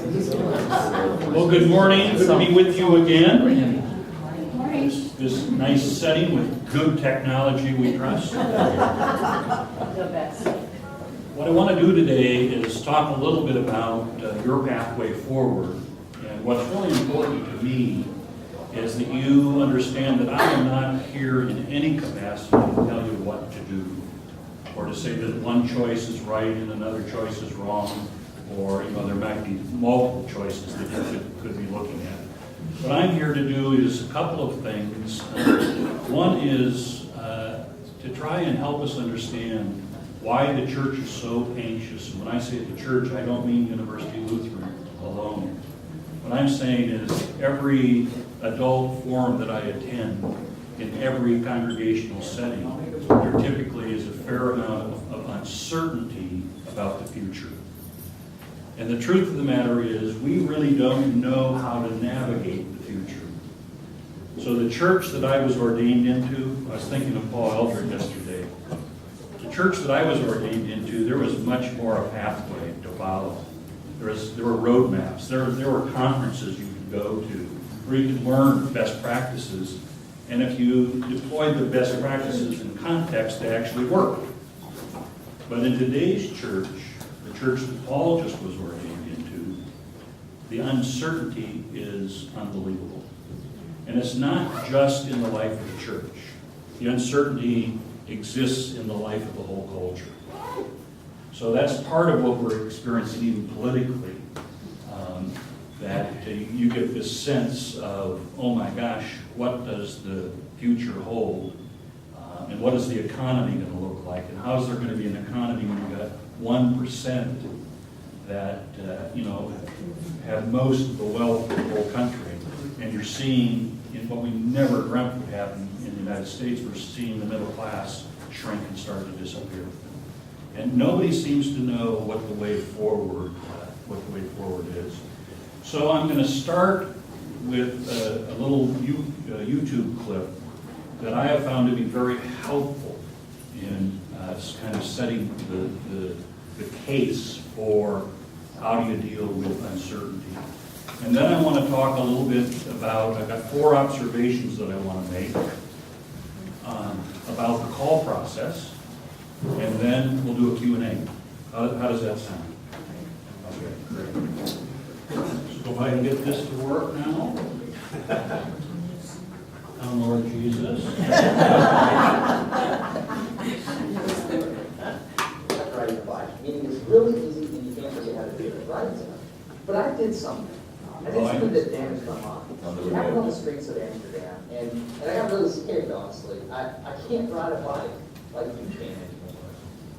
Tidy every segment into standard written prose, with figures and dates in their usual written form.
Well, good morning. Good to be with you again. This nice setting with good technology, we trust. What I want to do today is talk a little bit about your pathway forward. And what's really important to me is that you understand that I am not here in any capacity to tell you what to do, or to say that one choice is right and another choice is wrong, or there might be multiple choices that you could be looking at. What I'm here to do is a couple of things. One is to try and help us understand why the church is so anxious. And when I say the church, I don't mean University Lutheran alone. What I'm saying is every adult forum that I attend, in every congregational setting, there typically is a fair amount of uncertainty about the future. And the truth of the matter is, we really don't know how to navigate the future. So the church that I was ordained into, I was thinking of Paul Eldred yesterday. The church that I was ordained into, there was much more a pathway to follow. There were roadmaps. There were conferences you could go to, where you could learn best practices. And if you deployed the best practices in context, they actually worked. But in today's church, the church that Paul just was ordained into, the uncertainty is unbelievable. And it's not just in the life of the church. The uncertainty exists in the life of the whole culture. So that's part of what we're experiencing even politically, that you get this sense of, oh my gosh, what does the future hold? And what is the economy going to look like? And how is there going to be an economy when you've got 1% that have most of the wealth of the whole country? And you're seeing, in what we never dreamt would happen in the United States, we're seeing the middle class shrink and start to disappear. And nobody seems to know what the way forward is. So I'm going to start with a little YouTube clip that I have found to be very helpful in kind of setting the case for how do you deal with uncertainty. And then I want to talk a little bit about, I've got 4 observations that I want to make about the call process, and then we'll do a Q&A. How does that sound? Okay, great. So if I can get this to work now. Oh, Lord Jesus. Riding a bike. Meaning it's really easy and you can't forget how to do it, right? But I did something. I did something that damaged my mind. It happened on the streets of Amsterdam. And I got really scared, honestly. I can't ride a bike like you can anymore.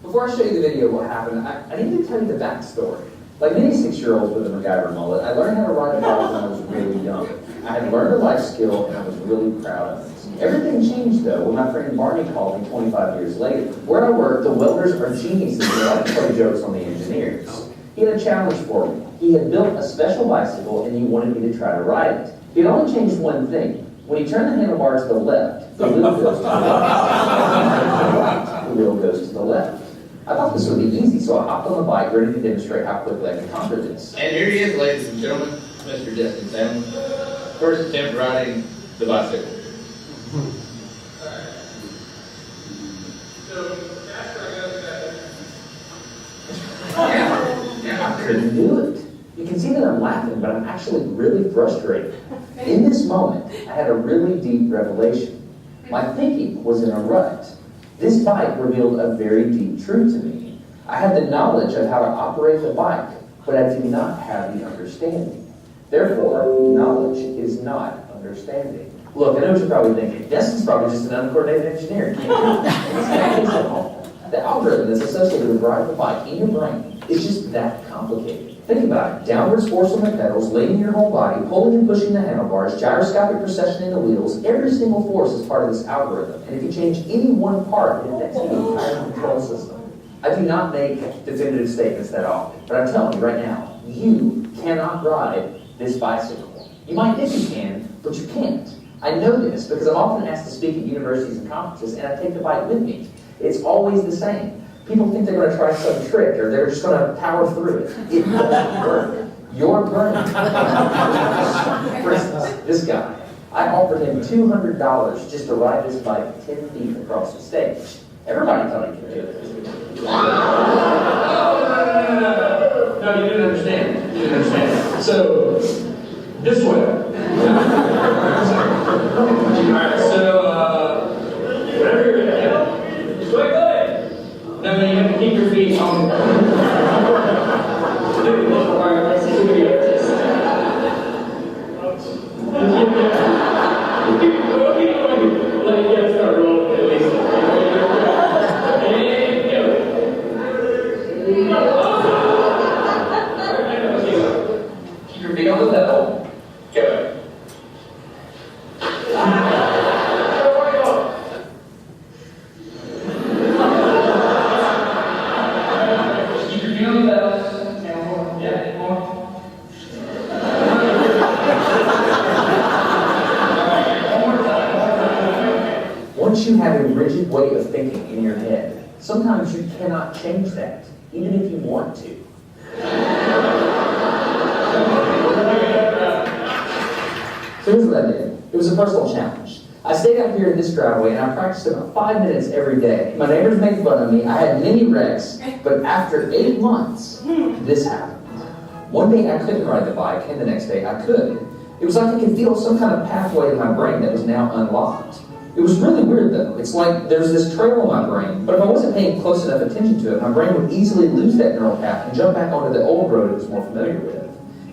Before I show you the video of what happened, I need to tell you the backstory. Like many 6-year-olds with a MacGyver mullet, I learned how to ride a bike when I was really young. I had learned a life skill and I was really proud of it. Everything changed though when my friend Barney called me 25 years later. Where I work, the welders are geniuses and they like to play jokes on the engineers. He had a challenge for me. He had built a special bicycle and he wanted me to try to ride it. He had only changed one thing. When you turn the handlebar to the left, the wheel goes to the left. The wheel goes to the left. I thought this would be easy, so I hopped on the bike ready to demonstrate how quickly I could conquer this. And here he is, ladies and gentlemen, Mr. Justin Salmon. First attempt riding the bicycle. I couldn't do it. You can see that I'm laughing, but I'm actually really frustrated. In this moment, I had a really deep revelation. My thinking was in a rut. This bike revealed a very deep truth to me. I had the knowledge of how to operate the bike, but I did not have the understanding. Therefore, knowledge is not understanding. Look, I know what you're probably thinking. Destin's probably just an uncoordinated engineer. Can't do it. The algorithm that's associated with riding the bike in your brain is just that complicated. Think about it. Downward force on the pedals, laying your whole body, pulling and pushing the handlebars, gyroscopic precession in the wheels. Every single force is part of this algorithm. And if you change any one part, it affects the entire control system. I do not make definitive statements that often, but I'm telling you right now, you cannot ride this bicycle. You might think you can, but you can't. I know this because I'm often asked to speak at universities and conferences, and I take the bike with me. It's always the same. People think they're going to try some trick, or they're just going to power through it. It doesn't work. your brain. For instance, this guy, I offered him $200 just to ride this bike 10 feet across the stage. Everybody thought he could do it. No, you didn't understand. You didn't understand. So, this way. Alright, so, whenever you're in the hill, just go ahead. No, you have to keep your feet on the ground. Keep your feet on the level. Go. Keep your feet on the level. Yeah, more. Once you have a rigid way of thinking in your head, sometimes you cannot change that, even if you want to. So here's what I did. It was a personal challenge. I stayed out here in this driveway and I practiced about 5 minutes every day. My neighbors made fun of me. I had many wrecks, but after 8 months, this happened. One day I couldn't ride the bike, and the next day I could. It was like I could feel some kind of pathway in my brain that was now unlocked. It was really weird though. It's like there's this trail in my brain, but if I wasn't paying close enough attention to it, my brain would easily lose that neural path and jump back onto the old road it was more familiar with.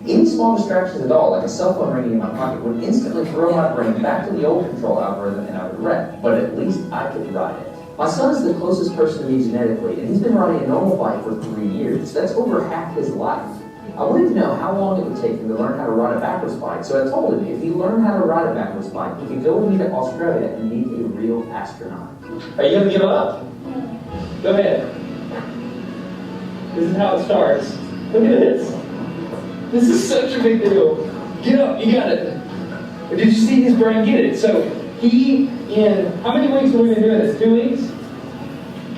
Any small distractions at all, like a cell phone ringing in my pocket, would instantly throw my brain back to the old control algorithm and I would wreck. But at least I could ride it. My son is the closest person to me genetically, and he's been riding a normal bike for 3 years. That's over half his life. I wanted to know how long it would take him to learn how to ride a backwards bike, so I told him if he learned how to ride a backwards bike, he could go with me to Australia and meet a real astronaut. Are you going to give up? Go ahead. This is how it starts. Look at this. This is such a big deal. Get up, you got it. Did you see his brain get it? So he, in, how many weeks have we been doing this? 2 weeks?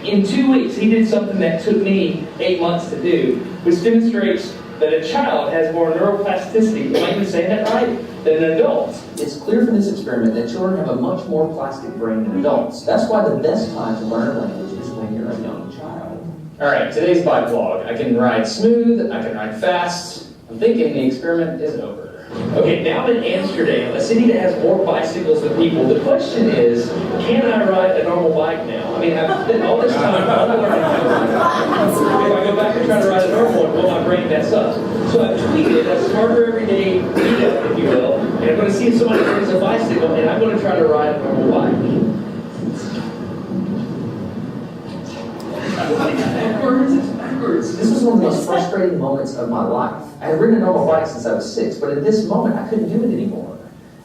In 2 weeks, he did something that took me 8 months to do, which demonstrates that a child has more neuroplasticity, am I even saying that right, than an adult. It's clear from this experiment that children have a much more plastic brain than adults. That's why the best time to learn a language is when you're a young child. All right, today's bike vlog. I can ride smooth, I can ride fast. I'm thinking the experiment is over. Okay, now in Amsterdam, a city that has more bicycles than people, the question is, can I ride a normal bike now? I mean, I've spent all this time learning how to ride a bike. If I go back and try to ride a normal one, will my brain mess up? So I've tweeted a smarter everyday meetup, if you will, and I'm going to see if somebody brings a bicycle, and I'm going to try to ride a normal bike. It's backwards. This was one of the most frustrating moments of my life. I had ridden a normal bike since I was 6, but at this moment I couldn't do it anymore.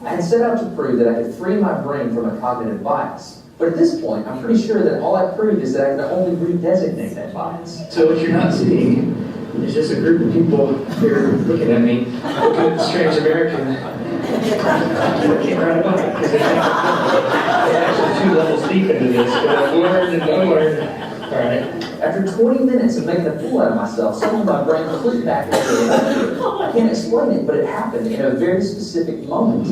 I had set out to prove that I could free my brain from a cognitive bias. But at this point, I'm pretty sure that all I proved is that I can only redesignate that bias. So what you're not seeing is just a group of people here looking at me, looking at the strange American. I can't ride a bike because they're actually 2 levels deep into this, but I've learned and unlearned. All right. After 20 minutes of making a fool out of myself, suddenly my brain clicked back into reality. I can't explain it, but it happened in a very specific moment.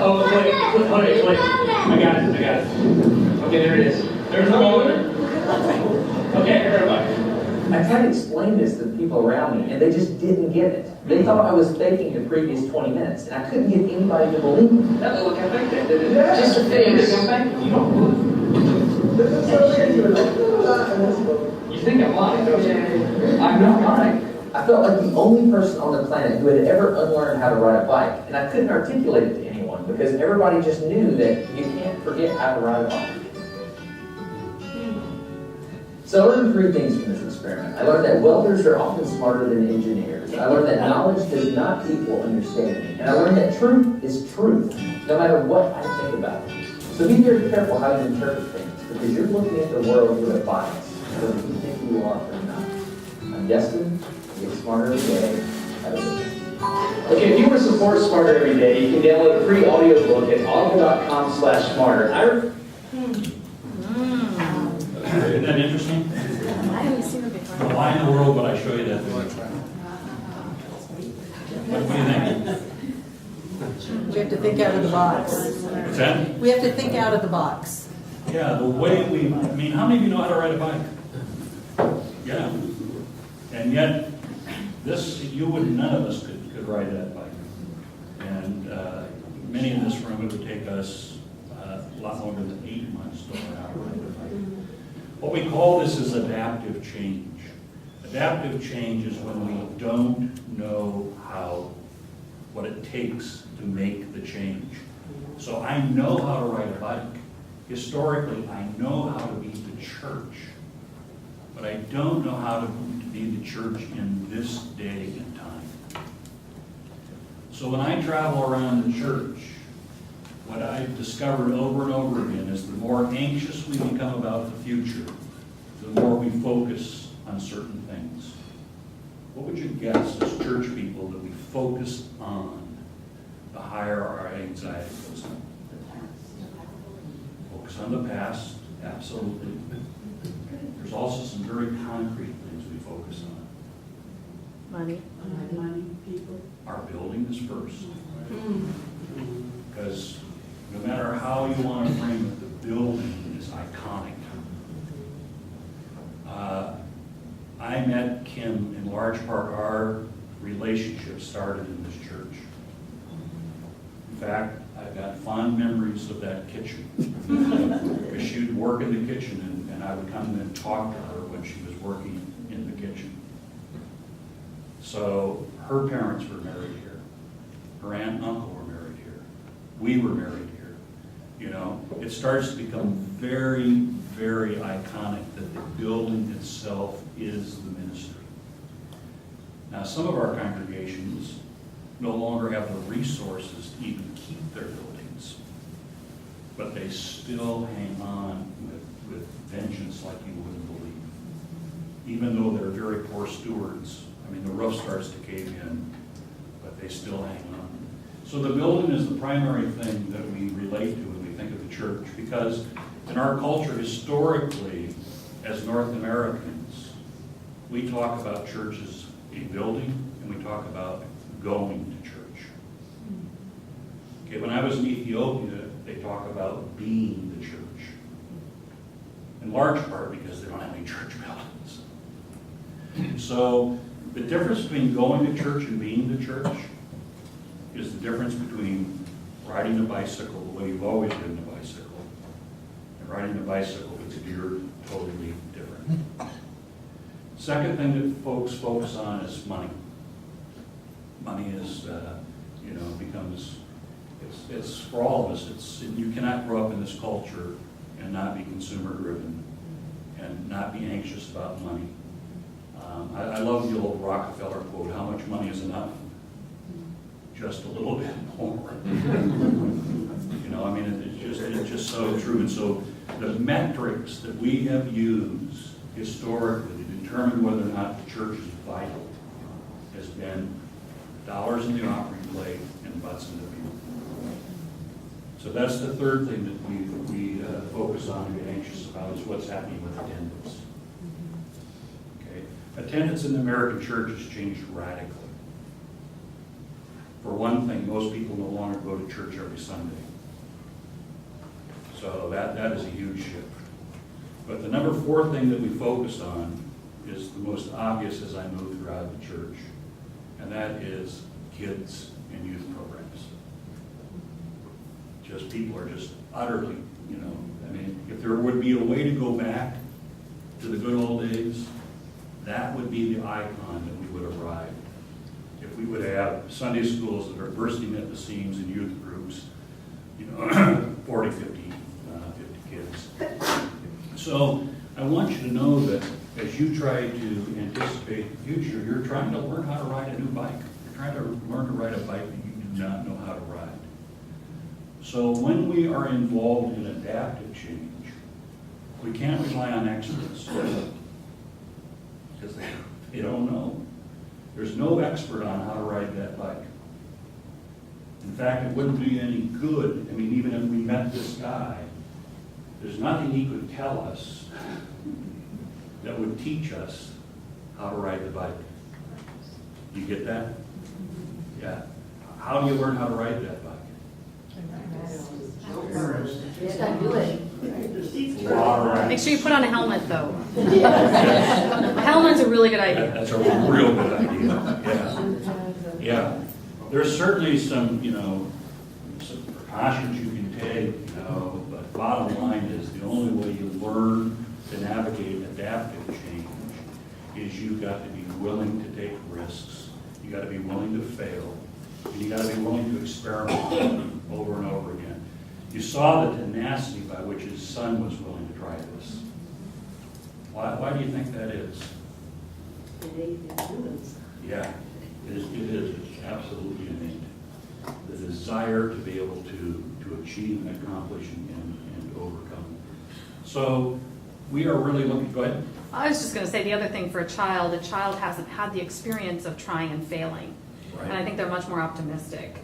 Oh, wait. I got it. Okay, there it is. There's the moment. Okay, everybody. I tried to explain this to the people around me, and they just didn't get it. They thought I was faking the previous 20 minutes, and I couldn't get anybody to believe me. That look, I think that did it. Just a face. You think I'm lying, don't you? I'm not lying. I felt like the only person on the planet who had ever unlearned how to ride a bike, and I couldn't articulate it to anyone because everybody just knew that you can't forget how to ride a bike. So I learned 3 things from this experiment. I learned that welders are often smarter than engineers. I learned that knowledge does not equal understanding. And I learned that truth is truth, no matter what I think about it. So be very careful how you interpret things, because you're looking at the world with a bias, whether you think you are or not. I'm Destin. Get smarter every day. Have a good day. Okay, if you want to support Smarter Every Day, you can download a free audio book at audible.com/smarter. Isn't that interesting? I haven't seen it before. Well, why in the world would I show you that video? What do you think? We have to think out of the box. What's that? We have to think out of the box. Yeah, the way I mean, how many of you know how to ride a bike? Yeah. And yet, none of us could ride that bike. And many in this room, it would take us a lot longer than 8 months to learn how to ride a bike. What we call this is adaptive change. Adaptive change is when we don't know what it takes to make the change. So I know how to ride a bike. Historically, I know how to be the church, but I don't know how to be the church in this day and time. So when I travel around the church, what I've discovered over and over again is the more anxious we become about the future, the more we focus on certain things. What would you guess as church people that we focus on, the higher our anxiety goes up? Focus on the past, absolutely. There's also some very concrete things we focus on. Money. Money, people. Our building is first. Because no matter how you want to frame it, the building is iconic. I met Kim, in large part, our relationship started in this church. In fact, I've got fond memories of that kitchen. Because she would work in the kitchen, and I would come in and talk to her when she was working in the kitchen. So her parents were married here. Her aunt and uncle were married here. We were married here. You know, it starts to become very, very iconic that the building itself is the ministry. Now, some of our congregations no longer have the resources to even keep their buildings, but they still hang on with vengeance like you wouldn't believe. Even though they're very poor stewards. I mean, the roof starts to cave in, but they still hang on. So the building is the primary thing that we relate to when we think of the church, because in our culture, historically, as North Americans, we talk about church as a building, and we talk about going to church. Okay, when I was in Ethiopia, they talk about being the church. In large part because they don't have any church buildings. So the difference between going to church and being the church is the difference between riding a bicycle the way you've always ridden a bicycle and riding a bicycle with gear totally different. Second thing that folks focus on is money. Money is, becomes, it's for all of us. You cannot grow up in this culture and not be consumer driven and not be anxious about money. I love the old Rockefeller quote, how much money is enough? Just a little bit more. It's just so true. And so the metrics that we have used historically to determine whether or not the church is vital has been dollars in the offering plate and butts in the pew. So that's the third thing that we focus on and get anxious about is what's happening with attendance. Okay, attendance in the American church has changed radically. For one thing, most people no longer go to church every Sunday. So that is a huge shift. But the number 4 thing that we focus on is the most obvious as I move throughout the church, and that is kids and youth programs. Just people are just utterly, if there would be a way to go back to the good old days, that would be the icon that we would have arrived. If we would have Sunday schools that are bursting at the seams in youth groups, 40, 50 kids. So I want you to know that as you try to anticipate the future, you're trying to learn how to ride a new bike. You're trying to learn to ride a bike that you do not know how to ride. So when we are involved in adaptive change, we can't rely on experts because they don't know. There's no expert on how to ride that bike. In fact, it wouldn't do you any good. Even if we met this guy There's nothing he could tell us that would teach us how to ride the bike. You get that? Yeah. How do you learn how to ride that bike? Just gotta do it. Make sure you put on a helmet, though. A helmet's a really good idea. That's a real good idea. Yeah. Yeah. There's certainly some, some precautions you can take, but bottom line is the only way you learn to navigate and adapt to change is you've got to be willing to take risks. You got to be willing to fail. And you got to be willing to experiment over and over again. You saw the tenacity by which his son was willing to try this. Why do you think that is? Yeah, it is. It's absolutely innate. The desire to be able to achieve and accomplish and overcome. So we are really looking, go ahead. I was just going to say the other thing for a child hasn't had the experience of trying and failing. Right. And I think they're much more optimistic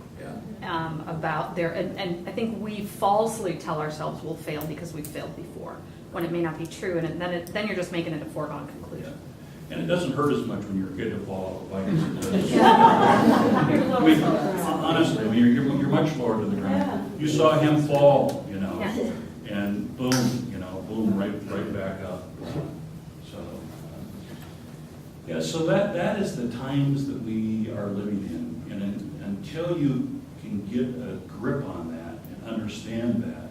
Yeah. about their, and I think we falsely tell ourselves we'll fail because we've failed before, when it may not be true, and then you're just making it a foregone conclusion. Yeah. And it doesn't hurt as much when you're a kid to fall off the bike as it does. I mean, honestly, I mean, you're much lower to the ground. You saw him fall, Yeah. and boom, boom, right back up. So that is the times that we are living in, and until you can get a grip on that and understand that,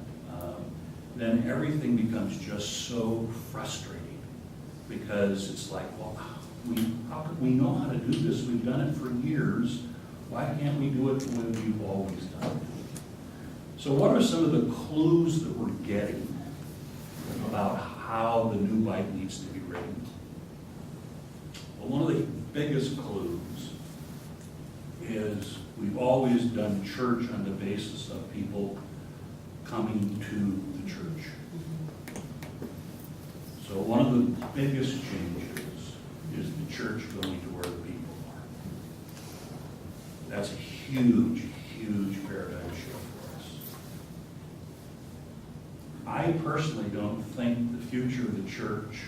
then everything becomes just so frustrating. Because it's like, well, we know how to do this. We've done it for years. Why can't we do it the way we've always done it? So what are some of the clues that we're getting about how the new bike needs to be ridden? Well, one of the biggest clues is we've always done church on the basis of people coming to the church. So one of the biggest changes is the church going to where the people are. That's a huge, huge paradigm shift for us. I personally don't think the future of the church,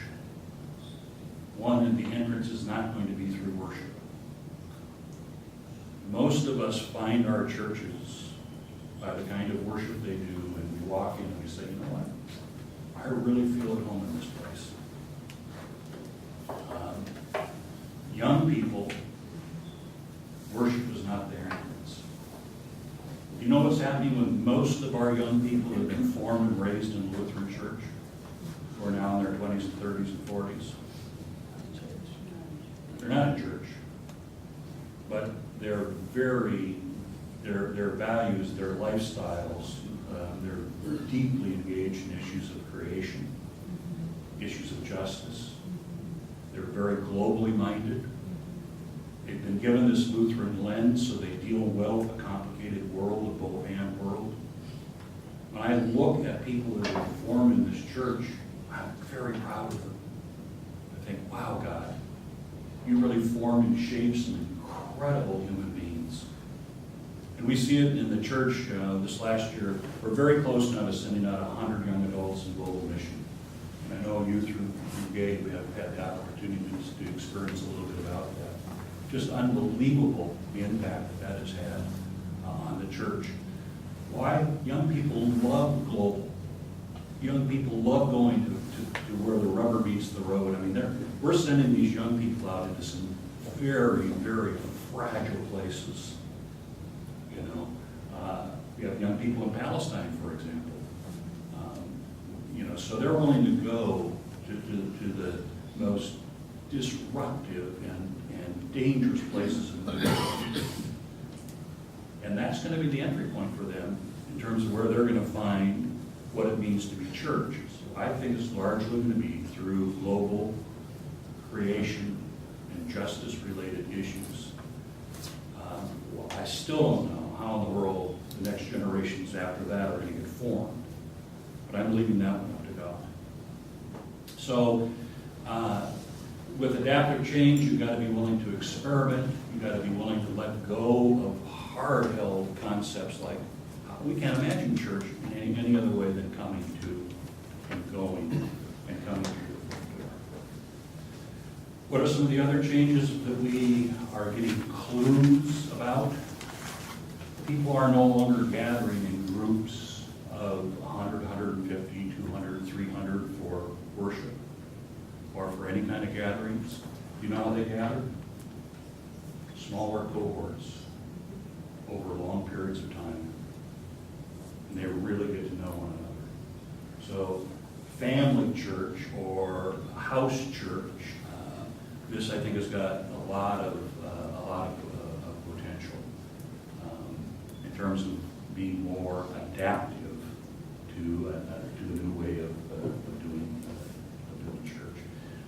one, that the entrance is not going to be through worship. Most of us find our churches by the kind of worship they do, and we walk in and we say, you know what? I really feel at home in this place. Young people, worship is not their entrance. Do you know what's happening with most of our young people who have been formed and raised in the Lutheran Church, who are now in their 20s and 30s and 40s? They're not in church, but their values, their lifestyles, they're deeply engaged in issues of creation, issues of justice. They're very globally minded. They've been given this Lutheran lens, so they deal well with the complicated world, the both-and world. When I look at people that are formed in this church, I'm very proud of them. I think, wow, God, you really formed and shaped some incredible human beings. And we see it in the church this last year. We're very close now to sending out 100 young adults in global mission. And I know you through GAY, we have had the opportunities to experience a little bit about that. Just unbelievable the impact that has had on the church. Why? Young people love global. Young people love going to where the rubber meets the road. I mean, we're sending these young people out into some very, very fragile places. We have young people in Palestine, for example. So they're willing to go to the most disruptive and dangerous places in the world. And that's going to be the entry point for them in terms of where they're going to find what it means to be church. So I think it's largely going to be through global creation and justice-related issues. I still don't know how in the world the next generations after that are going to get formed, but I'm leaving that one up to God. So with adaptive change, you've got to be willing to experiment. You've got to be willing to let go of hard-held concepts like we can't imagine church in any other way than coming to going and coming to your front door. What are some of the other changes that we are getting clues about? People are no longer gathering in groups of 100, 150, 200, 300 for worship or for any kind of gatherings. Do you know how they gather? Smaller cohorts over long periods of time. And they really get to know one another. So family church or house church, this I think has got a lot of potential in terms of being more adaptive to the new way of doing church.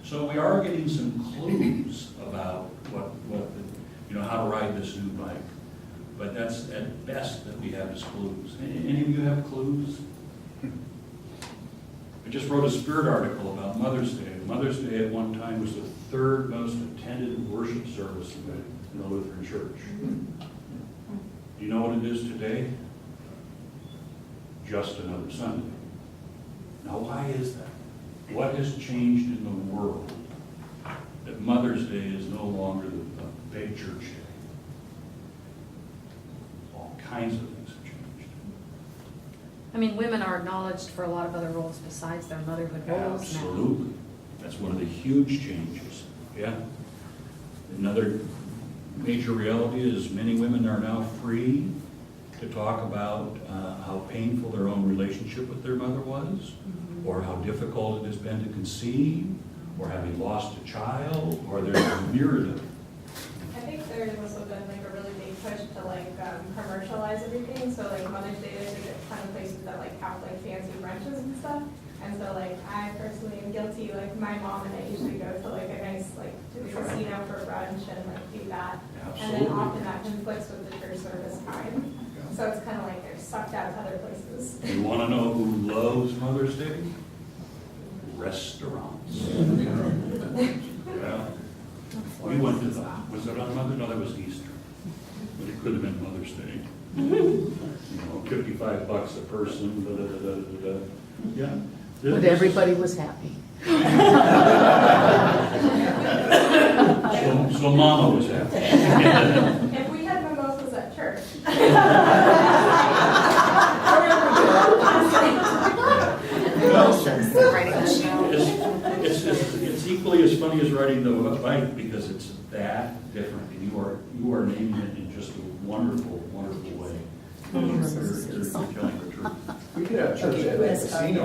So we are getting some clues about what how to ride this new bike. But that's at best that we have as clues. Any of you have clues? I just wrote a Spirit article about Mother's Day. Mother's Day at one time was the third most attended worship service in the Lutheran Church. Do you know what it is today? Just another Sunday. Now why is that? What has changed in the world that Mother's Day is no longer the big church day? All kinds of things have changed. I mean, women are acknowledged for a lot of other roles besides their motherhood roles now. Absolutely. That's one of the huge changes. Yeah. Another major reality is many women are now free to talk about how painful their own relationship with their mother was, or how difficult it has been to conceive, or having lost a child, or there's a myriad of. I think there's also been like a really big push to like commercialize everything. So like Mother's Day, there's like a ton of places that like have like fancy brunches and stuff. And so like I personally am guilty. Like my mom and I usually go to like a nice like to the casino for brunch and like do that. Absolutely. And then often that conflicts with the church service time. So it's kind of like they're sucked out to other places. You want to know who loves Mother's Day? Restaurants. Yeah. We went to was it on Mother's? No, that was Easter. But it could have been Mother's Day. $55 a person. Da, da, da, da, da. Yeah. But everybody was happy. So Mama was happy. If we had mimosas at church. It's equally as funny as riding the bike because it's that different, and you are naming it in just a wonderful, wonderful way. You're telling the truth. We could have church at the casino.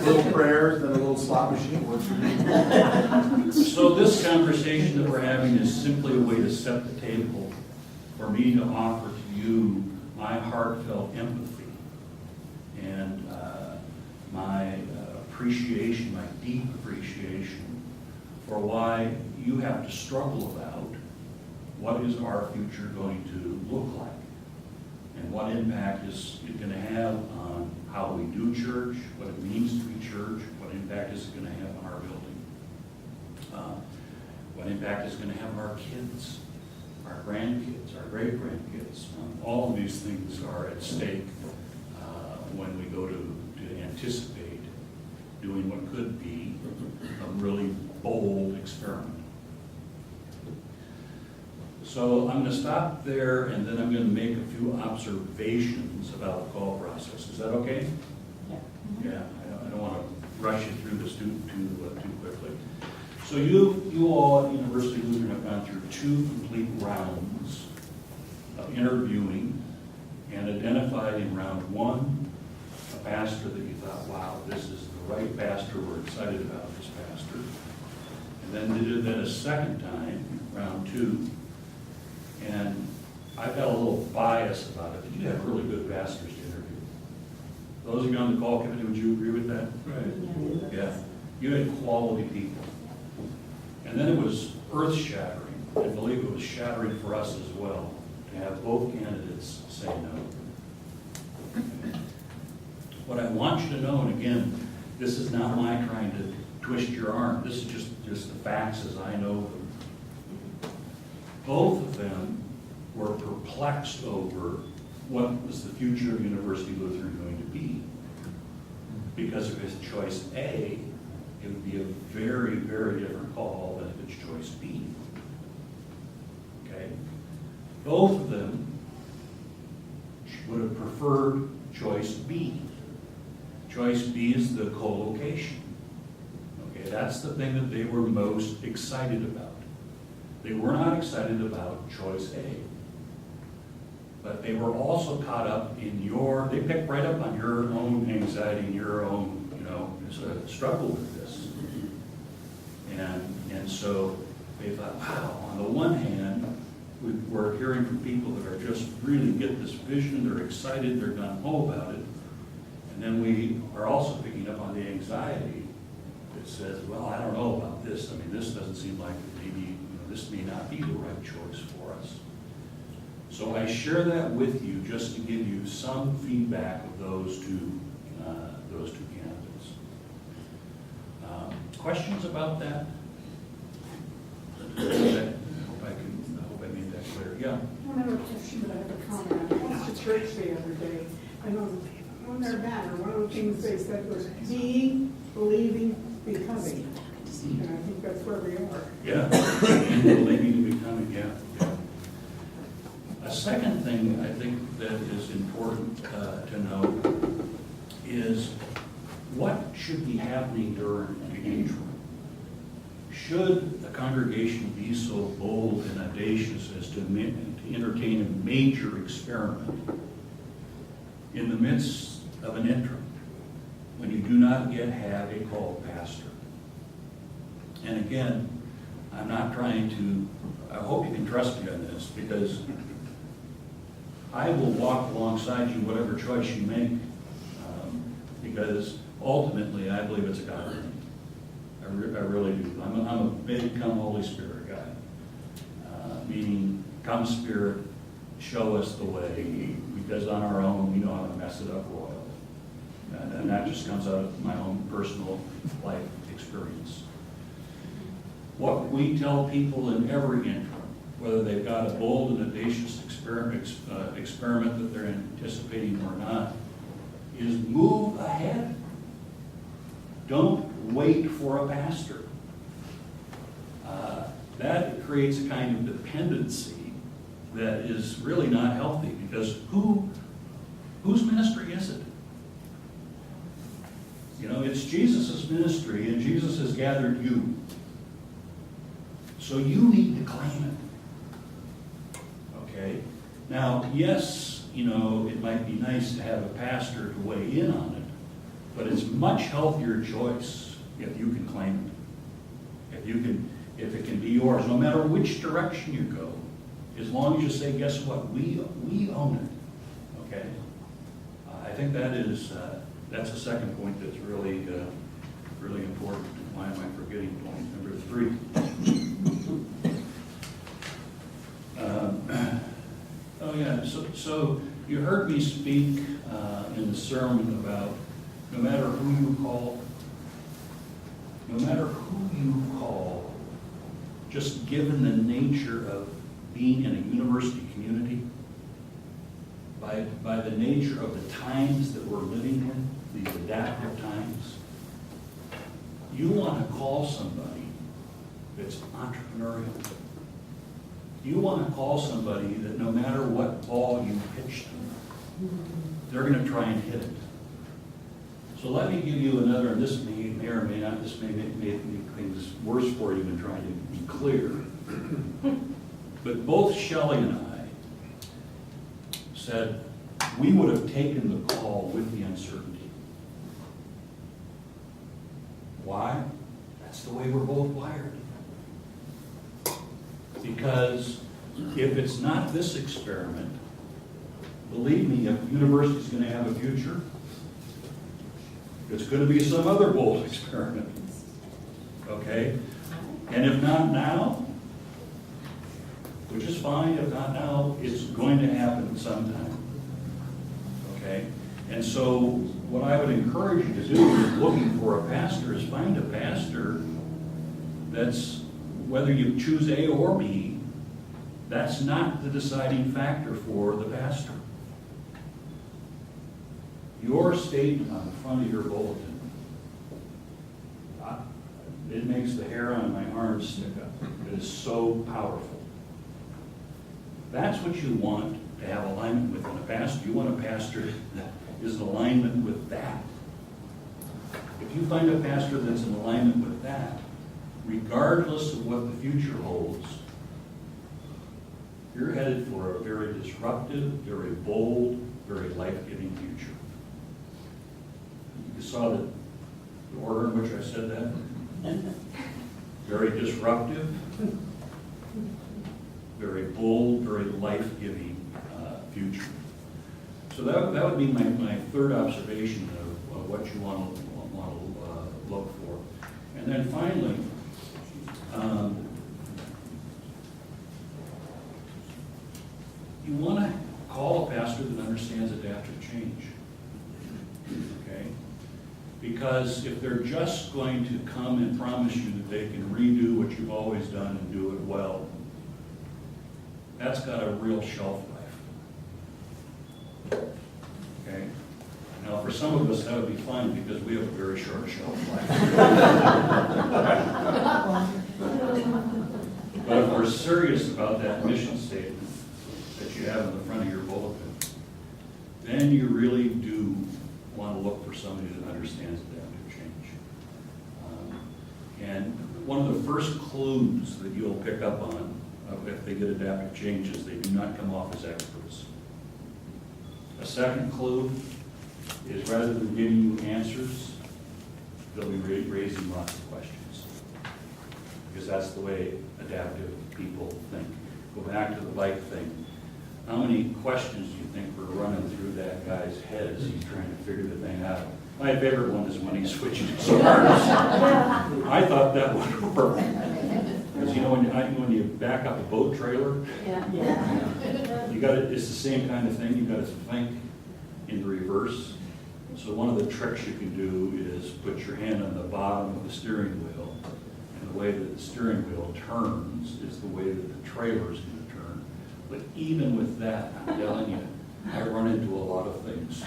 Little prayers, then a little slot machine. What's your name? So this conversation that we're having is simply a way to set the table for me to offer to you my heartfelt empathy and my appreciation, my deep appreciation for why you have to struggle about what is our future going to look like and what impact is it going to have on how we do church, what it means to be church, what impact is it going to have on our building, what impact is it going to have on our kids, our grandkids, our great-grandkids. All of these things are at stake when we go to anticipate doing what could be a really bold experiment. So I'm going to stop there, and then I'm going to make a few observations about the call process. Is that okay? Yeah. I don't want to rush you through this too quickly. So you all at University of Lutheran have gone through 2 complete rounds of interviewing and identified in round 1 a pastor that you thought, wow, this is the right pastor, we're excited about this pastor. And then did it a second time, round 2. And I've got a little bias about it, but you have really good pastors to interview. Those of you on the call committee, would you agree with that? Right. Yeah. You had quality people. And then it was earth-shattering. I believe it was shattering for us as well, to have both candidates say no. What I want you to know, and again, this is not my trying to twist your arm, this is just the facts as I know them. Both of them were perplexed over what was the future of University Lutheran going to be. Because if it's choice A, it would be a very, very different call than if it's choice B. Okay? Both of them would have preferred choice B. Choice B is the co-location. Okay, that's the thing that they were most excited about. They were not excited about choice A. But they were also caught up in they picked right up on your own anxiety and your own, sort of struggle with this. And so they thought, wow, on the one hand, we're hearing from people that are just really get this vision, they're excited, they're gung-ho about it. And then we are also picking up on the anxiety that says, well, I don't know about this. I mean, this doesn't seem like maybe, this may not be the right choice for us. So I share that with you just to give you some feedback of those two candidates. Questions about that? I hope I made that clear. Yeah. I don't have a question, but I have a comment. I went to church the other day, and on their banner, one of the things they said was being, believing, becoming. And I think that's where we are. Yeah, believing and becoming, yeah. A second thing I think that is important to know is what should be happening during the interim. Should a congregation be so bold and audacious as to entertain a major experiment in the midst of an interim when you do not yet have a called pastor? And again, I'm not trying to, I hope you can trust me on this, because I will walk alongside you whatever choice you make, because ultimately I believe it's a God thing. I really do. I'm a big come Holy Spirit guy, meaning come Spirit, show us the way, because on our own we know how to mess it up royally. And that just comes out of my own personal life experience. What we tell people in every interim, whether they've got a bold and audacious experiment that they're anticipating or not, is move ahead. Don't wait for a pastor. That creates a kind of dependency that is really not healthy, because whose ministry is it? It's Jesus' ministry, and Jesus has gathered you. So you need to claim it. Okay? Now, yes, it might be nice to have a pastor to weigh in on it, but it's much healthier choice if you can claim it. If it can be yours, no matter which direction you go, as long as you say, guess what, we own it. Okay? I think that's a second point that's really really important. Why am I forgetting point number 3? Oh yeah, so you heard me speak in the sermon about no matter who you call, just given the nature of being in a university community, by the nature of the times that we're living in, these adaptive times, you want to call somebody that's entrepreneurial. You want to call somebody that no matter what ball you pitch them, they're going to try and hit it. So let me give you another, and this may or may not, this may make things worse for you in trying to be clear. But both Shelley and I said we would have taken the call with the uncertainty. Why? That's the way we're both wired. Because if it's not this experiment, believe me, if university's going to have a future, it's going to be some other bold experiment. Okay? And if not now, which is fine, if not now, it's going to happen sometime. Okay? And so what I would encourage you to do is looking for a pastor is find a pastor that's, whether you choose A or B, that's not the deciding factor for the pastor. Your statement on the front of your bulletin, it makes the hair on my arms stick up. It is so powerful. That's what you want to have alignment with in a pastor. You want a pastor that is in alignment with that. If you find a pastor that's in alignment with that, regardless of what the future holds, you're headed for a very disruptive, very bold, very life-giving future. You saw the order in which I said that? Very disruptive, very bold, very life-giving future. So that would be my third observation of what you want to look for. And then finally, you want to call a pastor that understands adaptive change. Okay? Because if they're just going to come and promise you that they can redo what you've always done and do it well, that's got a real shelf life. Okay? Now, for some of us, that would be fine because we have a very short shelf life. But if we're serious about that mission statement that you have in the front of your bulletin, then you really do want to look for somebody that understands adaptive change. And one of the first clues that you'll pick up on if they get adaptive change is they do not come off as experts. A second clue is rather than giving you answers, they'll be raising lots of questions. Because that's the way adaptive people think. Go back to the bike thing. How many questions do you think were running through that guy's head as he's trying to figure the thing out? My favorite one is when he switched his arms. I thought that would work. Because you know when you back up a boat trailer, you got it's the same kind of thing. You got to think in the reverse. So one of the tricks you can do is put your hand on the bottom of the steering wheel, and the way that the steering wheel turns is the way that the trailer is going to turn. But even with that, I'm telling you, I run into a lot of things.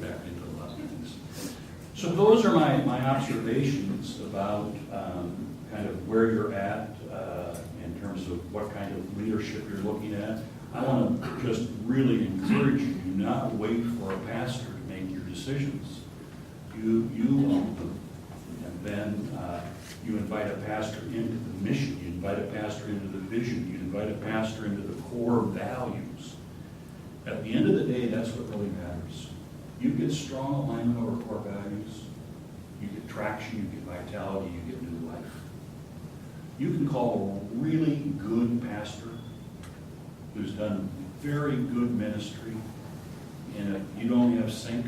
back into a lot of things. So those are my observations about kind of where you're at in terms of what kind of leadership you're looking at. I want to just really encourage you, do not wait for a pastor to make your decisions. You own them. And then you invite a pastor into the mission. You invite a pastor into the vision. You invite a pastor into the core values. At the end of the day, that's what really matters. You get strong alignment over core values. You get traction, you get vitality, you get new life. You can call a really good pastor who's done very good ministry, and if you don't have sync,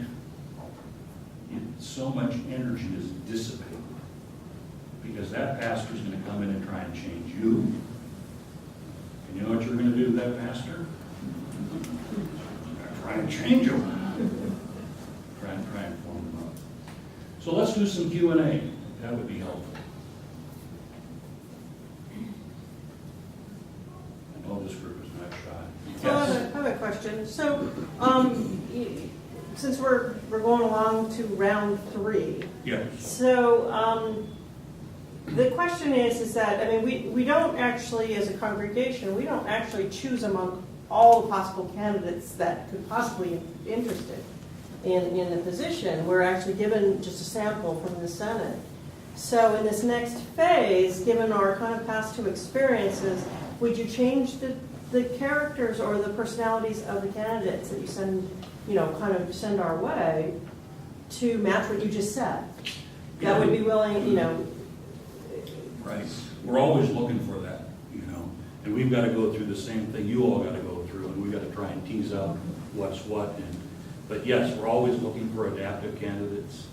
so much energy is dissipated because that pastor is going to come in and try and change you. And you know what you're going to do to that pastor? Try and change them. Try and form them up. So let's do some Q&A. That would be helpful. I know this group is not shy. So I have a question. So, since we're going along to round 3. Yeah. So, the question is that, I mean, we don't actually, as a congregation, we don't actually choose among all the possible candidates that could possibly be interested in the position. We're actually given just a sample from the Senate. So in this next phase, given our kind of past 2 experiences, would you change the characters or the personalities of the candidates that you send, kind of send our way to match what you just said? That would be willing, Right. We're always looking for that, and we've got to go through the same thing you all got to go through, and we've got to try and tease out what's what. But yes, we're always looking for adaptive candidates.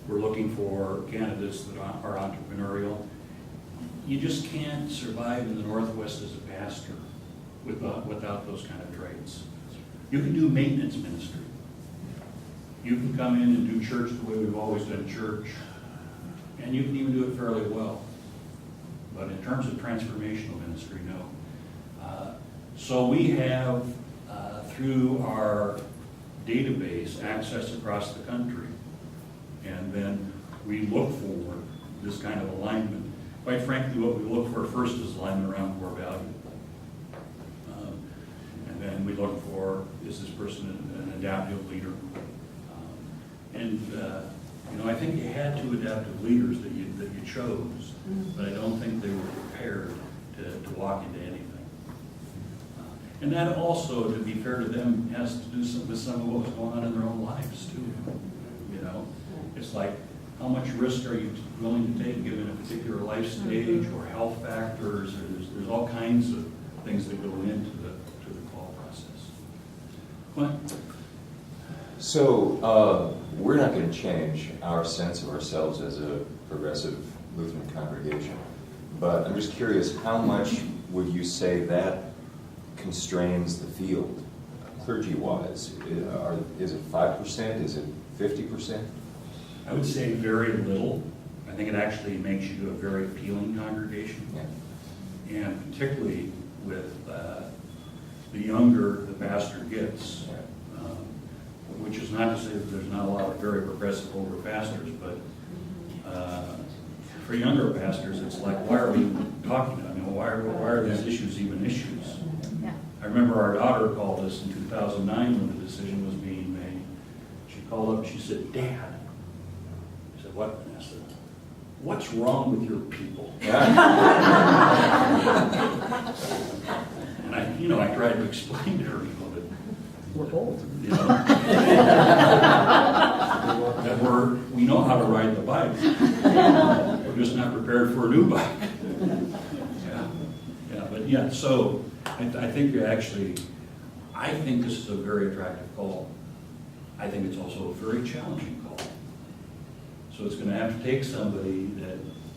We're looking for candidates that are entrepreneurial. You just can't survive in the Northwest as a pastor without those kind of traits. You can do maintenance ministry. You can come in and do church the way we've always done church, and you can even do it fairly well. But in terms of transformational ministry, no. So we have through our database access across the country. And then we look for this kind of alignment. Quite frankly, what we look for first is alignment around core value. And then we look for, is this person an adaptive leader? I think you had two adaptive leaders that you chose, but I don't think they were prepared to walk into anything. And that also, to be fair to them, has to do with some of what was going on in their own lives too. It's like, how much risk are you willing to take given a particular life stage or health factors? Or there's all kinds of things that go into the call process. What? So we're not going to change our sense of ourselves as a progressive Lutheran congregation, but I'm just curious, how much would you say that constrains the field, clergy-wise? Is it 5%? Is it 50%? I would say very little. I think it actually makes you a very appealing congregation. Yeah. And particularly with the younger the pastor gets, which is not to say that there's not a lot of very progressive older pastors, but for younger pastors, it's like, why are we talking? I mean, why are these issues even issues? Yeah. I remember our daughter called us in 2009 when the decision was being made. She called up and she said, "Dad," I said, "What, Vanessa? What's wrong with your people?" And I tried to explain to her, that We're old. That we know how to ride the bike. We're just not prepared for a new bike. So I think I think this is a very attractive call. I think it's also a very challenging call. So it's going to have to take somebody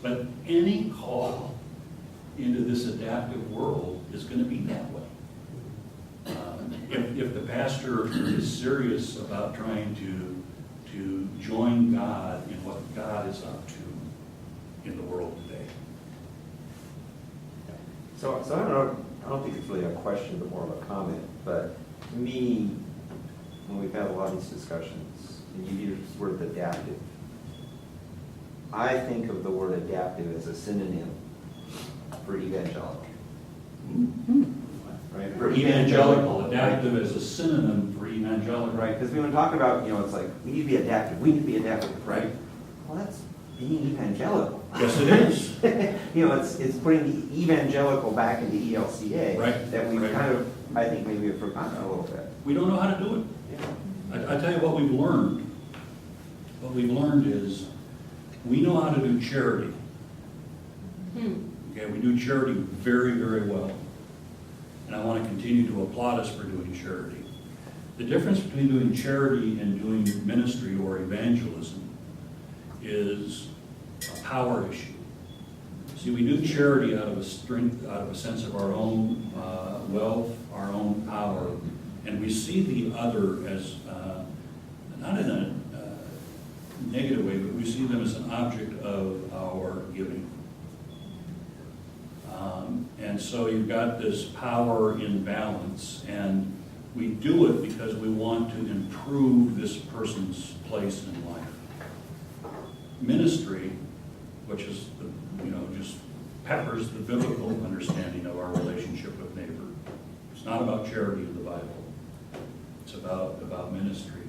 but any call into this adaptive world is going to be that way. If the pastor is serious about trying to join God in what God is up to in the world today. So I don't think it's really a question, but more of a comment. But to me, when we've had a lot of these discussions, and you use the word adaptive, I think of the word adaptive as a synonym for evangelical. Right? For evangelical, adaptive is a synonym for evangelical. Right, because when we talk about, it's like, we need to be adaptive, right? Well, that's being evangelical. Yes, it is. It's putting the evangelical back into ELCA. Right. That we've kind of, I think maybe have forgotten a little bit. We don't know how to do it. Yeah. I tell you what we've learned. What we've learned is we know how to do charity. Okay, we do charity very, very well. And I want to continue to applaud us for doing charity. The difference between doing charity and doing ministry or evangelism is a power issue. See, we do charity out of a sense of our own wealth, our own power, and we see the other as, not in a negative way, but we see them as an object of our giving. And so you've got this power imbalance, and we do it because we want to improve this person's place in life. Ministry, which is, just peppers the biblical understanding of our relationship with neighbor. It's not about charity in the Bible. It's about ministry.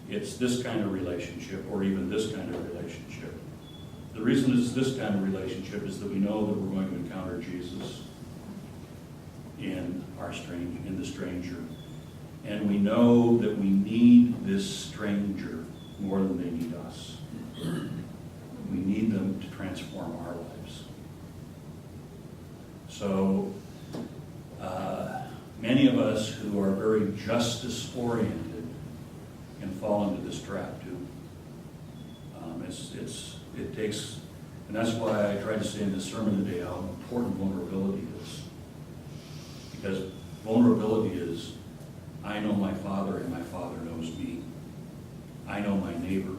It's this kind of relationship, or even this kind of relationship. The reason it's this kind of relationship is that we know that we're going to encounter Jesus in the stranger. And we know that we need this stranger more than they need us. We need them to transform our lives. So, many of us who are very justice-oriented can fall into this trap too. It takes, and that's why I tried to say in this sermon today how important vulnerability is. Because vulnerability is, I know my Father and my Father knows me. I know my neighbor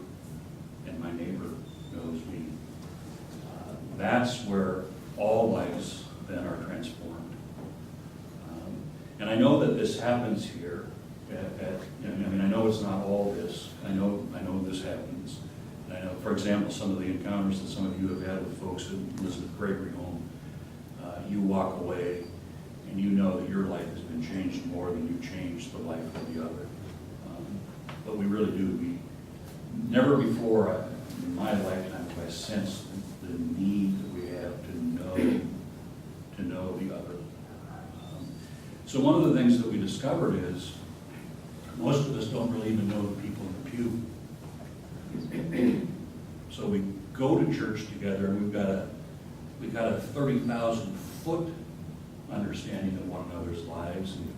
and my neighbor knows me. That's where all lives then are transformed. And I know that this happens here I know it's not all this. I know this happens. And I know, for example, some of the encounters that some of you have had with folks at Elizabeth Gregory Home, you walk away and you know that your life has been changed more than you changed the life of the other. But we really do. Never before in my lifetime have I sensed the need that we have to know the other. So one of the things that we discovered is most of us don't really even know the people in the pew. So we go to church together, and we've got a 30,000 foot understanding of one another's lives. And,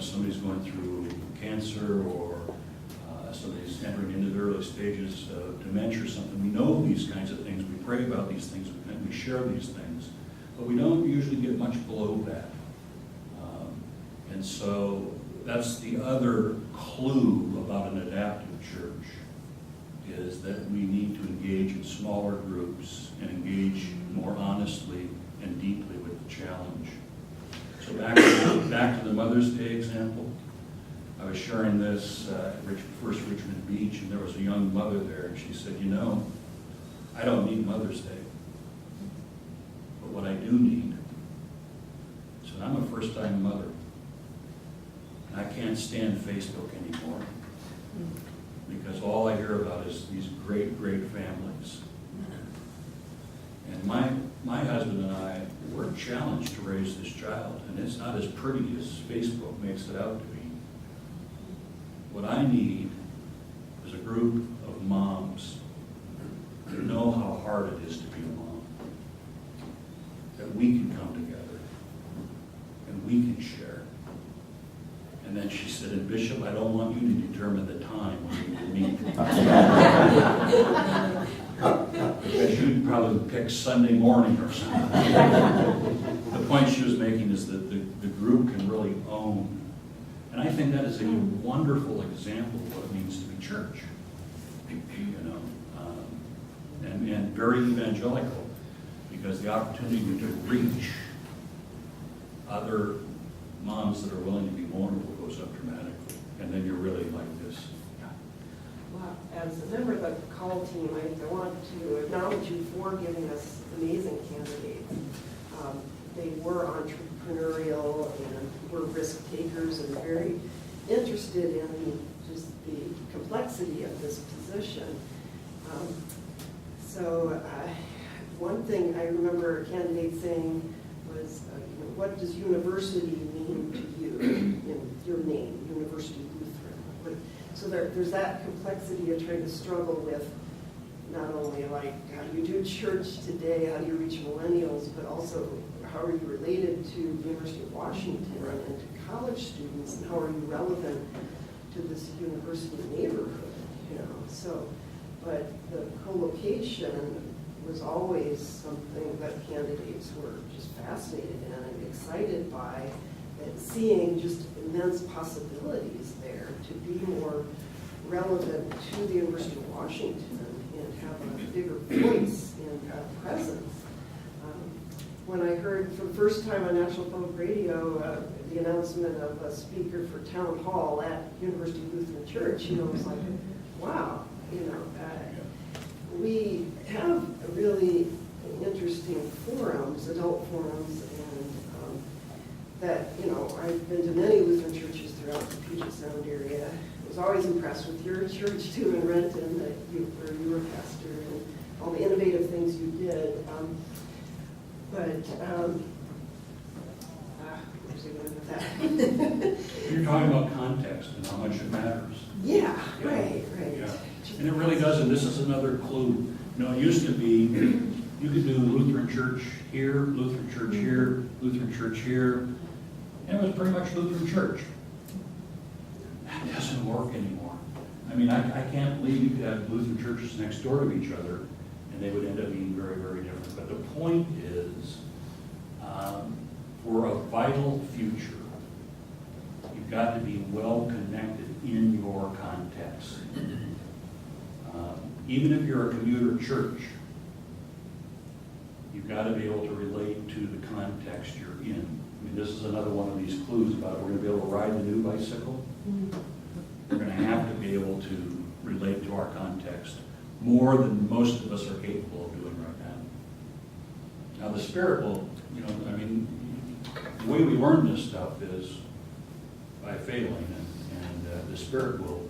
somebody's going through cancer, or somebody's entering into the early stages of dementia or something. We know these kinds of things. We pray about these things, and we share these things. But we don't usually get much below that. And so that's the other clue about an adaptive church, is that we need to engage in smaller groups and engage more honestly and deeply with the challenge. So back to the Mother's Day example. I was sharing this at First Richmond Beach, and there was a young mother there, and she said, I don't need Mother's Day, but what I do need, she said, I'm a first-time mother. I can't stand Facebook anymore because all I hear about is these great, great families. And my husband and I were challenged to raise this child, and it's not as pretty as Facebook makes it out to be. What I need is a group of moms that know how hard it is to be a mom, that we can come together and we can share. And then she said, and Bishop, I don't want you to determine the time when we meet. Because you'd probably pick Sunday morning or something. The point she was making is that the group can really own. And I think that is a wonderful example of what it means to be church. And very evangelical, because the opportunity to reach other moms that are willing to be vulnerable goes up dramatically. And then you're really like this. Well, as a member of the call team, I want to acknowledge you for giving us amazing candidates. They were entrepreneurial and were risk takers and very interested in just the complexity of this position. One thing I remember a candidate saying was, what does university mean to you in your name, University Lutheran? So there's that complexity of trying to struggle with not only like how do you do church today, how do you reach millennials, but also how are you related to the University of Washington and to college students, and how are you relevant to this university neighborhood, but the co-location was always something that candidates were just fascinated in and excited by, and seeing just immense possibilities there to be more relevant to the University of Washington and have a bigger voice and presence. When I heard for the first time on National Public Radio the announcement of a speaker for town hall at University Lutheran Church, it was like, wow, we have really interesting forums, adult forums, and that, I've been to many Lutheran churches throughout the Puget Sound area. I was always impressed with your church too in Renton, where you were pastor, and all the innovative things you did. Where's I going with that? You're talking about context and how much it matters. Yeah, right. Yeah. And it really does, and this is another clue. It used to be, you could do Lutheran church here, Lutheran church here, Lutheran church here, and it was pretty much Lutheran church. That doesn't work anymore. I can't believe you could have Lutheran churches next door to each other, and they would end up being very, very different. But the point is, for a vital future, you've got to be well connected in your context. Even if you're a commuter church, you've got to be able to relate to the context you're in. I mean, this is another one of these clues about we're going to be able to ride the new bicycle. We're going to have to be able to relate to our context more than most of us are capable of doing right now. Now, the Spirit will, I mean, the way we learn this stuff is by failing, and the Spirit will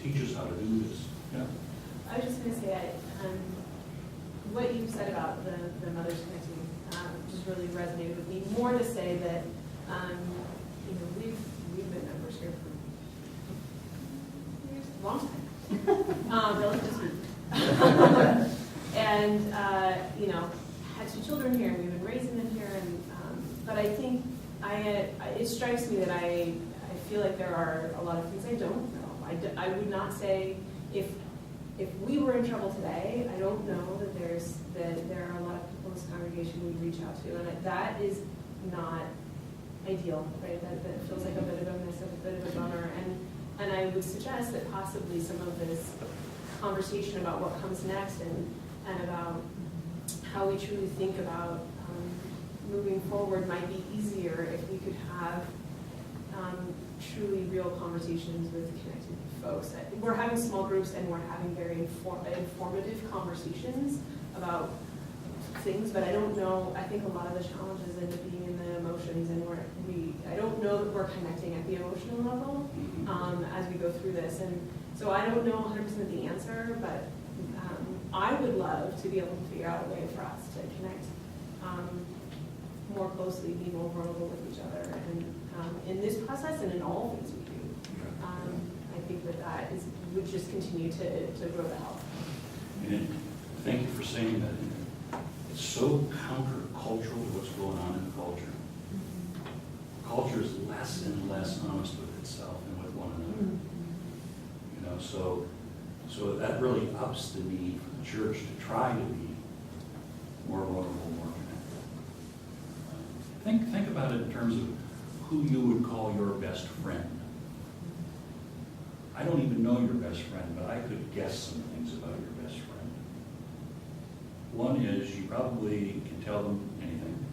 teach us how to do this. Yeah. I was just going to say, what you said about the mothers connecting just really resonated with me. More to say that, we've been members here for a long time, relatively speaking. And, had 2 children here, and we've been raising them here, and but I think it strikes me that I feel like there are a lot of things I don't know. I would not say if we were in trouble today, I don't know that there are a lot of people in this congregation we'd reach out to, and that is not ideal, right? That feels like a bit of a miss, a bit of a bummer, and I would suggest that possibly some of this conversation about what comes next and about how we truly think about moving forward might be easier if we could have truly real conversations with connected folks. We're having small groups and we're having very informative conversations about things, but I don't know, I think a lot of the challenges end up being in the emotions, and I don't know that we're connecting at the emotional level as we go through this. And so I don't know 100% the answer, but I would love to be able to figure out a way for us to connect more closely, be more vulnerable with each other, and in this process and in all things we do. I think that would just continue to grow the health. And thank you for saying that. It's so countercultural to what's going on in the culture. Culture is less and less honest with itself and with one another. So that really ups the need for the church to try to be more vulnerable, more connected. Think about it in terms of who you would call your best friend. I don't even know your best friend, but I could guess some things about your best friend. One is you probably can tell them anything.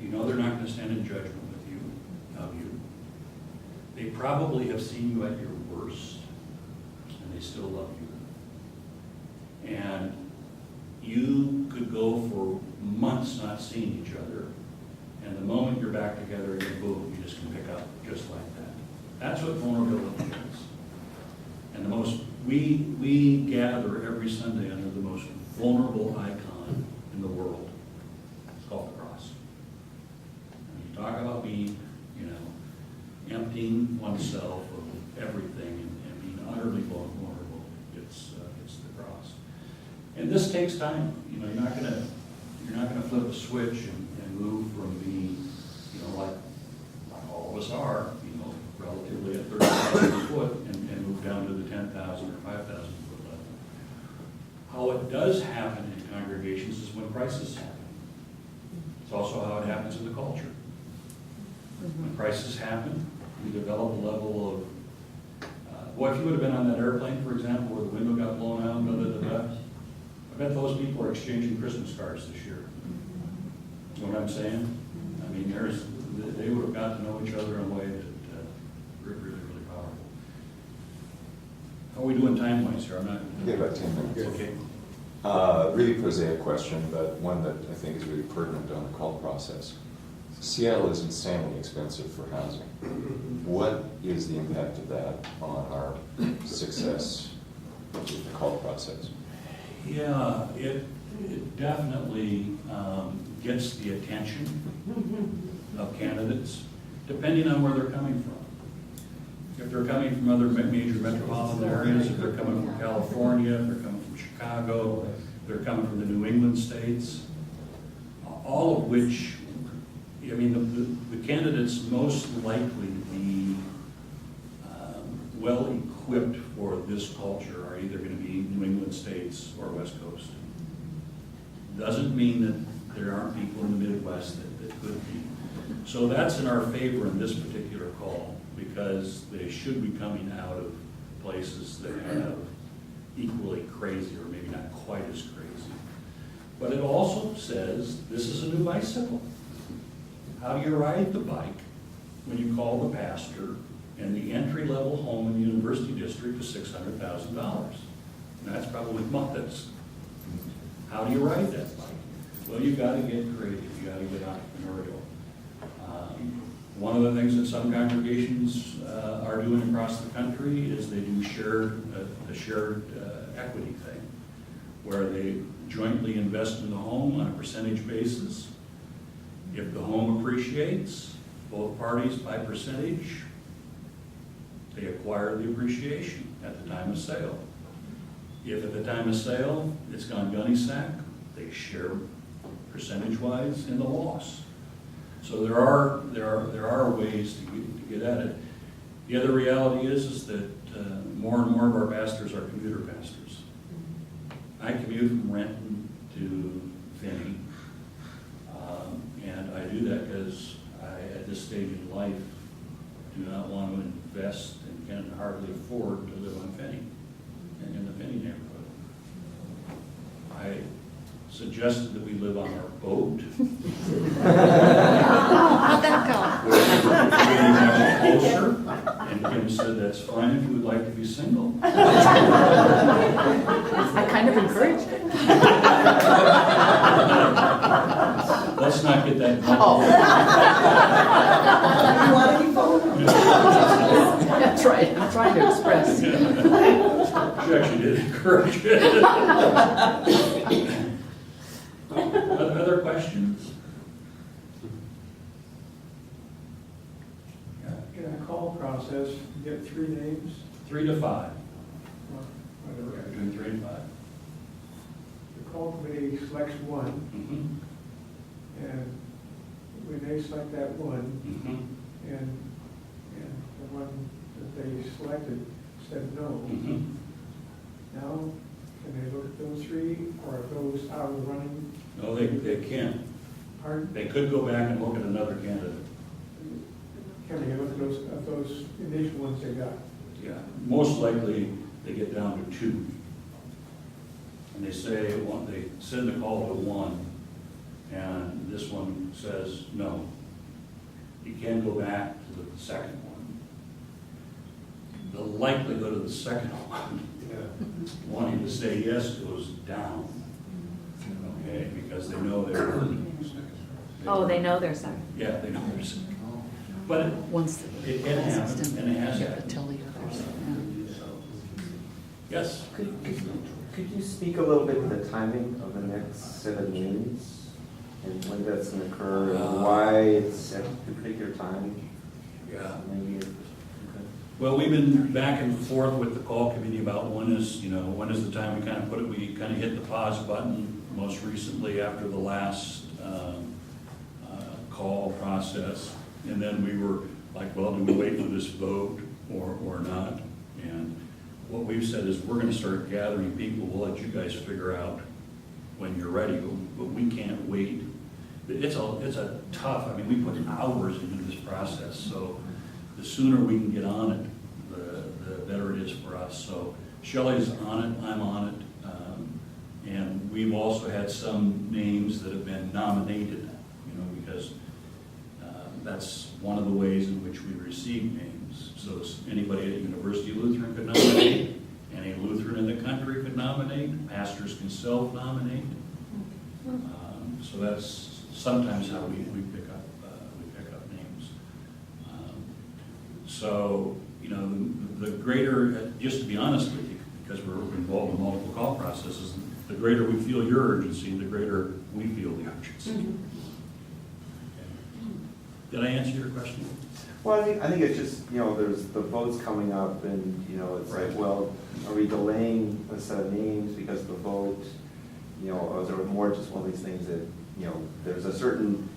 You know they're not going to stand in judgment with you, of you. They probably have seen you at your worst, and they still love you. And you could go for months not seeing each other, and the moment you're back together, boom, you just can pick up just like that. That's what vulnerability is. And we gather every Sunday under the most vulnerable icon in the world. It's called the cross. And you talk about being, emptying oneself of everything and being utterly vulnerable. It's the cross. And this takes time. You're not gonna flip a switch and move from being, like all of us are, relatively at 30,000 foot and move down to the 10,000 or 5,000 foot level. How it does happen in congregations is when crises happen. It's also how it happens in the culture. When crises happen, we develop a level of, if you would have been on that airplane, for example, where the window got blown out, I bet those people are exchanging Christmas cards this year. You know what I'm saying? I mean, they would have got to know each other in a way that really, really powerful. How are we doing time-wise here? I'm not... We have about 10 minutes. Okay. Really prosaic question, but one that I think is really pertinent on the call process. Seattle is insanely expensive for housing. What is the impact of that on our success with the call process? Yeah, it definitely gets the attention of candidates, depending on where they're coming from. If they're coming from other major metropolitan areas, if they're coming from California, if they're coming from Chicago, if they're coming from the New England states, all of which, the candidates most likely to be well-equipped for this culture are either going to be New England states or West Coast. Doesn't mean that there aren't people in the Midwest that could be. So that's in our favor in this particular call, because they should be coming out of places that have equally crazy, or maybe not quite as crazy, But it also says, this is a new bicycle. How do you ride the bike when you call the pastor and the entry-level home in the university district is $600,000? And that's probably modest. How do you ride that bike? Well, you've got to get creative, you got to get entrepreneurial. One of the things that some congregations are doing across the country is they do a shared equity thing, where they jointly invest in the home on a percentage basis. If the home appreciates, both parties by percentage, they acquire the appreciation at the time of sale. If at the time of sale, it's gone gunny sack, they share percentage-wise in the loss. So there are ways to get at it. The other reality is that more and more of our pastors are commuter pastors. I commute from Renton to Finney, and I do that because I, at this stage in life, do not want to invest and can hardly afford to live on Finney and in the Finney neighborhood. I suggested that we live on our boat. How'd that go? Which is really much closer, and Kim said, that's fine if you would like to be single. I kind of encouraged it. Let's not get that. Oh. You want to keep following? That's right, I'm trying to express. She actually did encourage it. Other questions? In a call process, you get 3 names? 3 to 5. Or whatever. We're doing 3 and 5. The call committee selects one, and when they select that one, and the one that they selected said no, now can they look at those 3, or are those out of the running? No, they can't. Pardon? They could go back and look at another candidate. Can they look at those initial ones they got? Yeah, most likely they get down to 2. And they say, they send the call to 1, and this one says no. You can go back to the second one. The likelihood of the second one wanting to say yes goes down. Okay, because they know they're. Oh, they know they're second. Yeah, they know they're second. But it can happen, and it has happened. Tell the others. Yes? Could you speak a little bit to the timing of the next set of meetings and when that's going to occur and why it's at a particular time? Yeah. Maybe. Well, we've been back and forth with the call committee about when is the time we kind of hit the pause button most recently after the last call process. And then we were like, well, do we wait for this vote or not? And what we've said is we're going to start gathering people. We'll let you guys figure out when you're ready, but we can't wait. It's a tough, I mean, we put hours into this process, so the sooner we can get on it, the better it is for us. So Shelley's on it, I'm on it, and we've also had some names that have been nominated, because that's one of the ways in which we receive names. So anybody at University Lutheran could nominate, any Lutheran in the country could nominate, pastors can self-nominate. So that's sometimes how we pick up names. So the greater, just to be honest with you, because we're involved in multiple call processes, the greater we feel your urgency, the greater we feel the urgency. Did I answer your question? Well, I think it's just, there's the votes coming up and, it's Right. like, well, are we delaying a set of names because of the vote? Or is there more just one of these things that, there's a certain,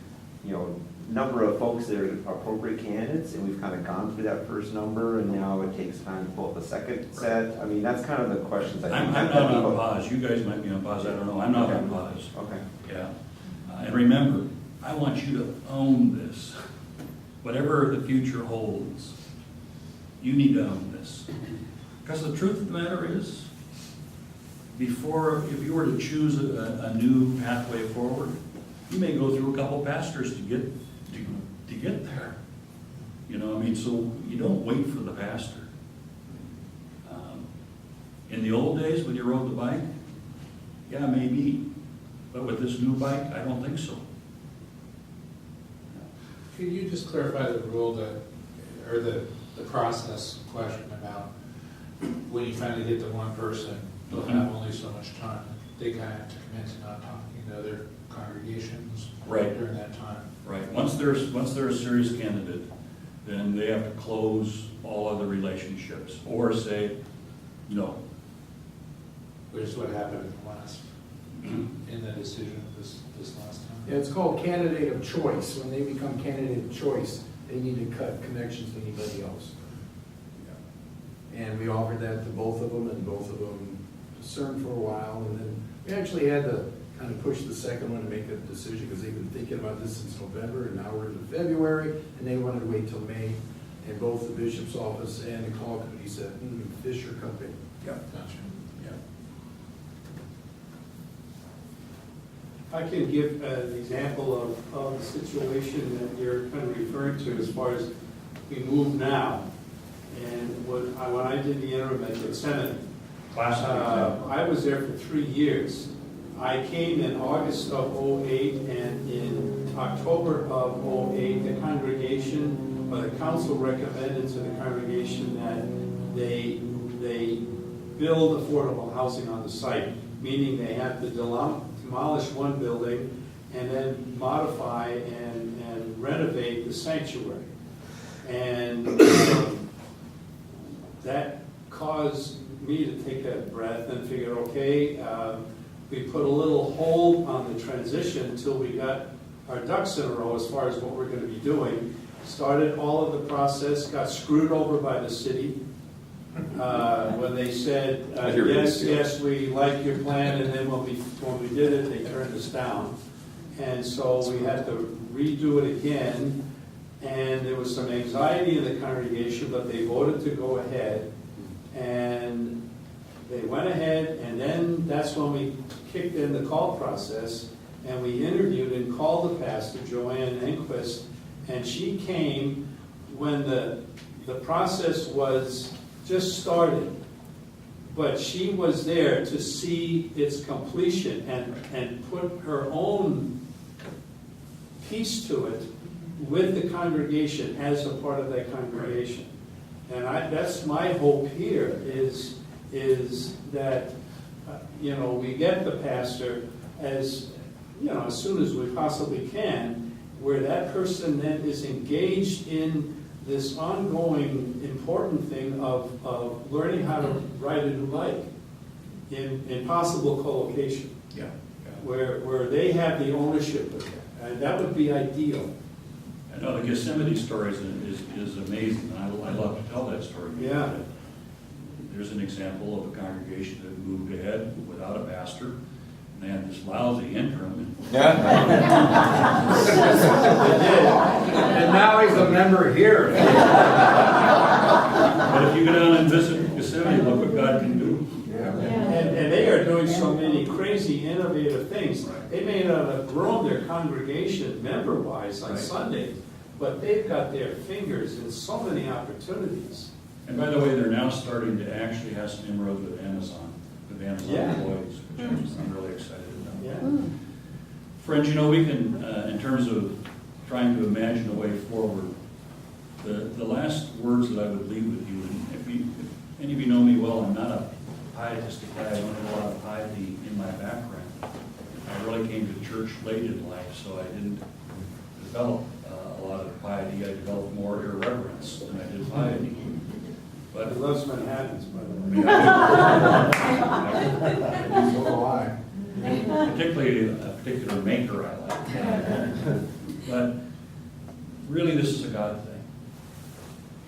number of folks that are appropriate candidates and we've kind of gone through that first number and now it takes time to pull up the second set? I mean, that's kind of the questions I think. I'm not on pause. You guys might be on pause. I don't know. I'm not on pause. Okay. Yeah. And remember, I want you to own this. Whatever the future holds, you need to own this. Because the truth of the matter is, before, if you were to choose a new pathway forward, you may go through a couple pastors to get there. You know, I mean, so you don't wait for the pastor. In the old days when you rode the bike, yeah, maybe, but with this new bike, I don't think so. Could you just clarify the rule that, or the process question about when you finally get the one person, they'll have only so much time. They kind of have to commit to not talking to other congregations during that time. Right. Once they're a serious candidate, then they have to close all other relationships or say no. Which is what happened in the last, in the decision this last time. Yeah, it's called candidate of choice. When they become candidate of choice, they need to cut connections to anybody else. And we offered that to both of them, and both of them discerned for a while, and then we actually had to kind of push the second one to make a decision, because they've been thinking about this since November, and now we're in February, and they wanted to wait till May, and both the bishop's office and the call committee said, Fisher Company. Yeah. Gotcha. I can give an example of the situation that you're kind of referring to as far as we move now. And when I did the interim at Gethsemane, I was there for 3 years. I came in August of '08, and in October of '08, the congregation, or the council recommended to the congregation that they build affordable housing on the site, meaning they have to demolish one building and then modify and renovate the sanctuary. And that caused me to take a breath and figure, okay, we put a little hold on the transition until we got our ducks in a row as far as what we're going to be doing. Started all of the process, got screwed over by the city when they said, yes, we like your plan, and then when we did it, they turned us down. And so we had to redo it again, and there was some anxiety in the congregation, but they voted to go ahead, and they went ahead, and then that's when we kicked in the call process, and we interviewed and called the pastor, Joanne Enquist, and she came when the process was just started, but she was there to see its completion and put her own piece to it with the congregation as a part of that congregation. And that's my hope here is that we get the pastor as soon as we possibly can, where that person then is engaged in this ongoing important thing of learning how to ride a new bike in possible co-location. Yeah. Where they have the ownership of it. And that would be ideal. I know the Gethsemane story is amazing. I love to tell that story. Yeah. There's an example of a congregation that moved ahead without a pastor, and they had this lousy interim. And now he's a member here. But if you go down and visit Gethsemane, look what God can do. And they are doing so many crazy, innovative things. They may not have grown their congregation member-wise on Sunday, but they've got their fingers in so many opportunities. And by the way, they're now starting to actually have some inroads with Amazon employees, which I'm really excited about. Yeah. Friends, we can, in terms of trying to imagine a way forward, the last words that I would leave with you, and if any of you know me well, I'm not a pietistic guy. I don't have a lot of piety in my background. I really came to church late in life, so I didn't develop a lot of piety. I developed more irreverence than I did piety. But he loves Manhattans, by the way. So do I. Particularly a particular maker I like. But really, this is a God thing.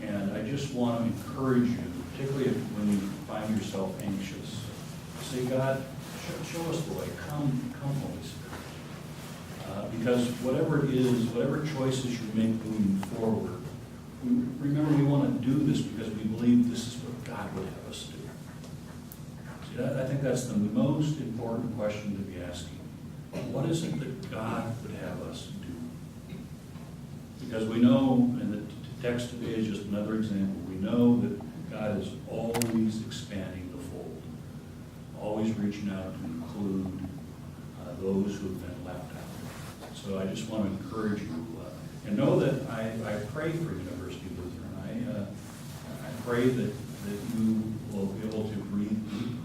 And I just want to encourage you, particularly when you find yourself anxious, say, God, show us the way. Come, Holy Spirit. Because whatever it is, whatever choices you make moving forward, remember we want to do this because we believe this is what God would have us do. See, I think that's the most important question to be asking. What is it that God would have us do? Because we know, and the text today is just another example, we know that God is always expanding the fold, always reaching out to include those who have been left out. So I just want to encourage you, and know that I pray for University Lutheran. I pray that you will be able to breathe deeply,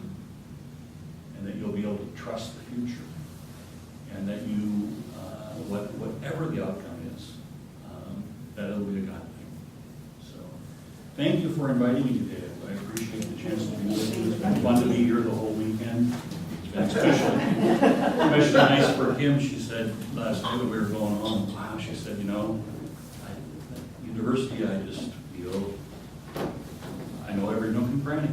and that you'll be able to trust the future, and that you, whatever the outcome is, that it'll be a God thing. So, thank you for inviting me today. I appreciate the chance to be with you. It's been fun to be here the whole weekend. It's been especially nice for Kim. She said last night when we were going home, wow, she said, at university I just feel I know every nook and cranny.